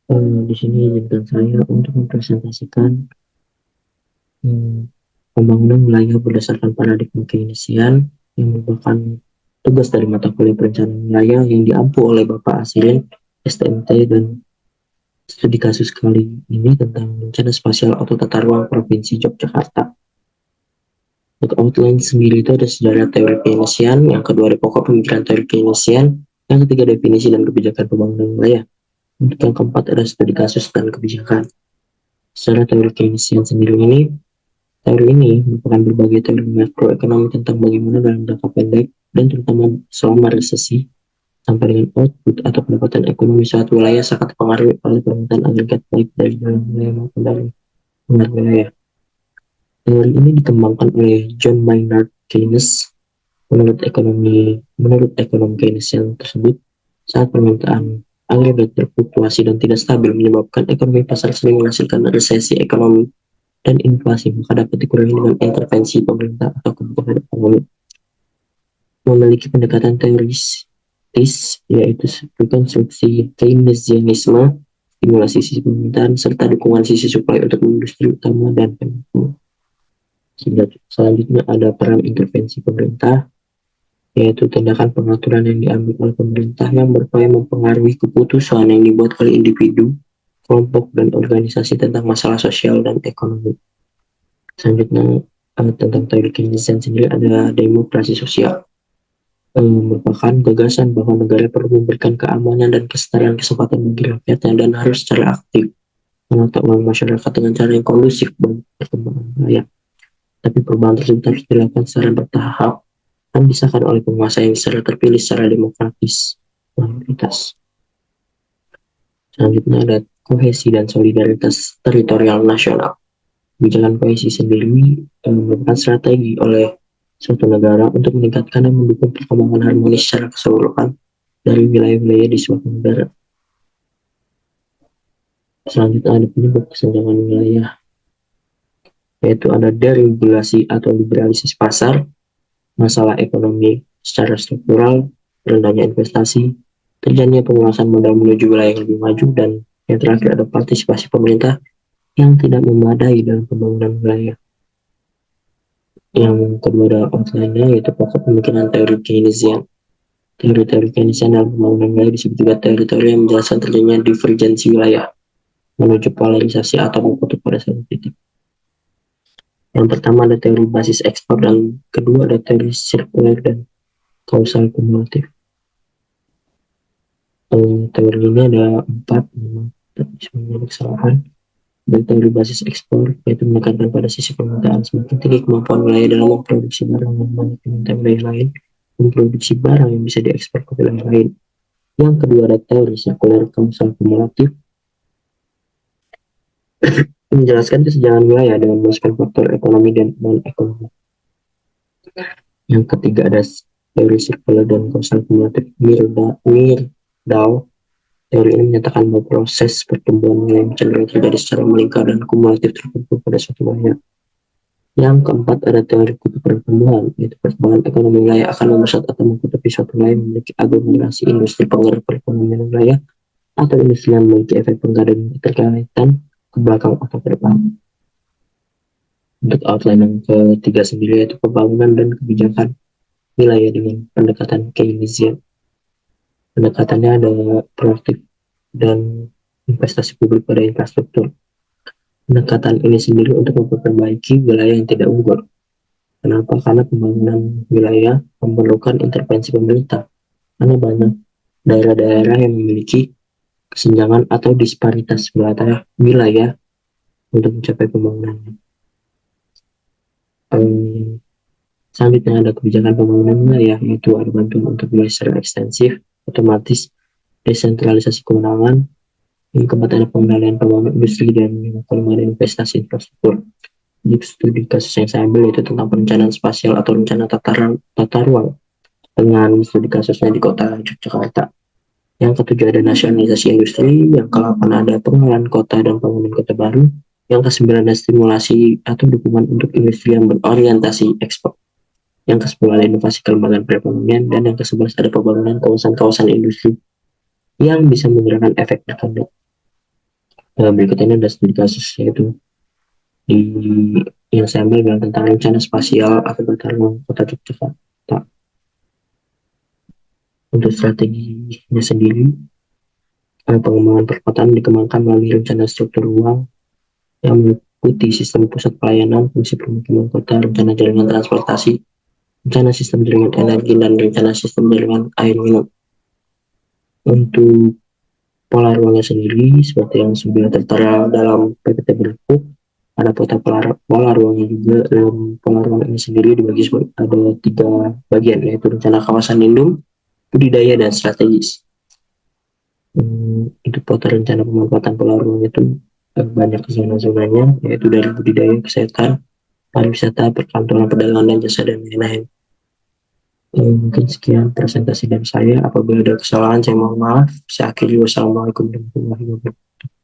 Di sini izinkan saya untuk mempresentasikan hmm, pembangunan wilayah berdasarkan paradigma Keynesian yang merupakan tugas dari mata kuliah perencanaan wilayah yang diampu oleh Bapak Asirin STMT, dan studi kasus kali ini tentang rencana spasial atau tata ruang Provinsi Yogyakarta. Untuk outline sendiri itu ada sejarah teori Keynesian, yang kedua ada pokok pemikiran teori Keynesian, yang ketiga definisi dan kebijakan pembangunan wilayah. Untuk yang keempat ada studi kasus dan kebijakan. Secara teori Keynesian sendiri ini, teori ini merupakan berbagai teori makroekonomi tentang bagaimana dalam jangka pendek dan terutama selama resesi sampai dengan output atau pendapatan ekonomi suatu wilayah sangat dipengaruhi oleh permintaan agregat baik dari dalam wilayah maupun dari luar wilayah. Teori ini dikembangkan oleh John Maynard Keynes. Menurut ekonom Keynesian tersebut, saat permintaan agregat berfluktuasi dan tidak stabil menyebabkan ekonomi pasar sering menghasilkan resesi ekonomi dan inflasi, maka dapat dikurangi dengan intervensi pemerintah atau kebijakan ekonomi. Memiliki pendekatan teoris, yaitu rekonstruksi Keynesianisme, stimulasi sisi permintaan, serta dukungan sisi supply untuk industri utama dan penyambung. Selanjutnya ada peran intervensi pemerintah, yaitu tindakan pengaturan yang diambil oleh pemerintah yang berupaya mempengaruhi keputusan yang dibuat oleh individu, kelompok, dan organisasi tentang masalah sosial dan ekonomi. Selanjutnya, tentang teori Keynesian sendiri ada demokrasi sosial, merupakan gagasan bahwa negara perlu memberikan keamanan dan kesetaraan kesempatan bagi rakyatnya dan harus secara aktif menata ulang masyarakat dengan cara yang kondusif bagi perkembangan wilayah. Tapi perubahan tersebut harus dilakukan secara bertahap dan disahkan oleh penguasa yang secara terpilih secara demokratis mayoritas. Selanjutnya ada kohesi dan solidaritas teritorial nasional. Kebijakan kohesi sendiri merupakan strategi oleh suatu negara untuk meningkatkan dan mendukung perkembangan harmonis secara keseluruhan dari wilayah-wilayah di suatu negara. Selanjutnya ada penyebab kesenjangan wilayah, yaitu ada deregulasi atau liberalisasi pasar, masalah ekonomi secara struktural, rendahnya investasi, terjadinya penguasaan modal menuju wilayah yang lebih maju, dan yang terakhir ada partisipasi pemerintah yang tidak memadai dalam pembangunan wilayah. Yang kedua ada outline-nya, yaitu pokok pemikiran teori Keynesian. Teori-teori Keynesian dalam pembangunan wilayah disebut juga teori-teori yang menjelaskan terjadinya divergensi wilayah menuju polarisasi atau berkutub pada satu titik. Yang pertama ada teori basis ekspor, dan kedua ada teori sirkuler dan kausal kumulatif. Teori ini ada 4, memang tapi sebenarnya kesalahan. Dan teori basis ekspor, yaitu menekankan pada sisi permintaan semakin tinggi kemampuan wilayah dalam memproduksi barang yang banyak diminta wilayah lain, memproduksi barang yang bisa diekspor ke wilayah lain. Yang kedua ada teori sirkuler kausal kumulatif, menjelaskan kesenjangan wilayah dengan memasukkan faktor ekonomi dan non-ekonomi. Yang ketiga ada teori sirkuler dan kausal kumulatif Myrdal. Teori ini menyatakan bahwa proses pertumbuhan wilayah cenderung terjadi secara melingkar dan kumulatif tertentu pada suatu wilayah. Yang keempat ada teori kutub pertumbuhan, yaitu perkembangan ekonomi wilayah akan memesat atau mengkutupi suatu wilayah memiliki aglomerasi industri penggerak perekonomian wilayah atau industri yang memiliki efek penggadaan keterkaitan ke belakang atau ke depan. Untuk outline yang ketiga sendiri yaitu pembangunan dan kebijakan wilayah dengan pendekatan Keynesian. Pendekatannya ada proaktif dan investasi publik pada infrastruktur. Pendekatan ini sendiri untuk memperbaiki wilayah yang tidak unggul. Kenapa? Karena pembangunan wilayah memerlukan intervensi pemerintah. Karena banyak daerah-daerah yang memiliki kesenjangan atau disparitas wilayah untuk mencapai pembangunannya. Selanjutnya ada kebijakan pembangunan wilayah, yaitu ada bantuan untuk wilayah secara ekstensif, otomatis, desentralisasi kewenangan, yang keempat ada pengendalian pembangunan industri, dan yang kelima ada investasi infrastruktur. Jadi studi kasus yang saya ambil yaitu tentang perencanaan spasial atau rencana tata ruang dengan studi kasusnya di kota Yogyakarta. Yang ketujuh ada nasionalisasi industri, yang ke-8 ada pengelolaan kota dan bangunan kota baru, yang ke-9 ada stimulasi atau dukungan untuk industri yang berorientasi ekspor. Yang ke-10 ada inovasi kelembagaan perekonomian, dan yang ke-11 ada pembangunan kawasan-kawasan industri yang bisa menggunakan efek berkembang. Berikut ini ada studi kasus, yaitu di yang saya ambil adalah tentang rencana spasial atau tata ruang kota Yogyakarta. Untuk strateginya sendiri, pengembangan perkotaan dikembangkan melalui rencana struktur ruang yang meliputi sistem pusat pelayanan, fungsi permukiman kota, rencana jaringan transportasi, rencana sistem jaringan energi, dan rencana sistem jaringan air minum. Untuk pola ruangnya sendiri, seperti yang sudah tertera dalam PPT berikut, ada pola ruangnya juga. Dalam pola ruang ini sendiri dibagi ada 3 bagian, yaitu rencana kawasan lindung, budidaya, dan strategis. Untuk pola rencana pemanfaatan pola ruang itu banyak zona-zonanya, yaitu dari budidaya, kesehatan, pariwisata, perkantoran, perdagangan, dan jasa, dan lain-lain. Mungkin sekian presentasi dari saya. Apabila ada kesalahan, saya mohon maaf. Saya akhiri. Wassalamualaikum warahmatullahi wabarakatuh.